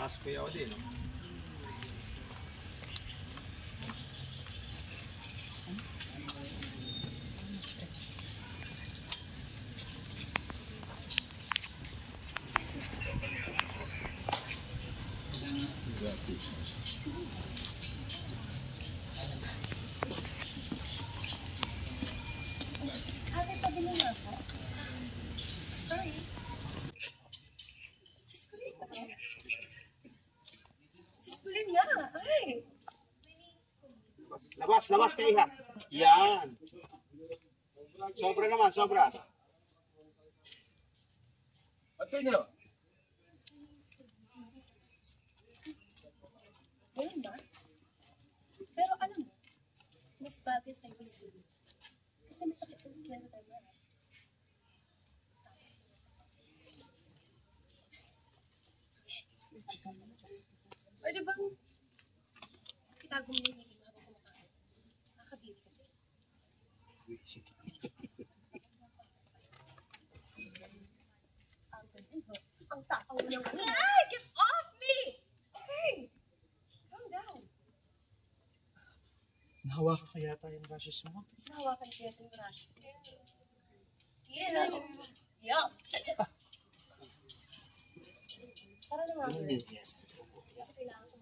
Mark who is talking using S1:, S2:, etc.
S1: Malakas kuya ako din.
S2: Ate, tabi mo na ako. Sorry. Siskulin ka. Siskulin nga. Ay.
S3: Labas kayo ha. Yan. Sobra naman, sobra.
S1: Ito nyo.
S2: Ganun ba? Pero alam mo, mas bagay sa'yo kasi masakit ang skeleton mo. Pwede bang itago mo yung hindi habang kumakain? Nakakabili kasi. Ang takaw niyang ay! Get off me! Hey! Calm down.
S3: Nahawakan ka yata yung brushes mo.
S2: Nahawakan siya yung brush. Yuck! Tara na nga. Kasi kailangan ko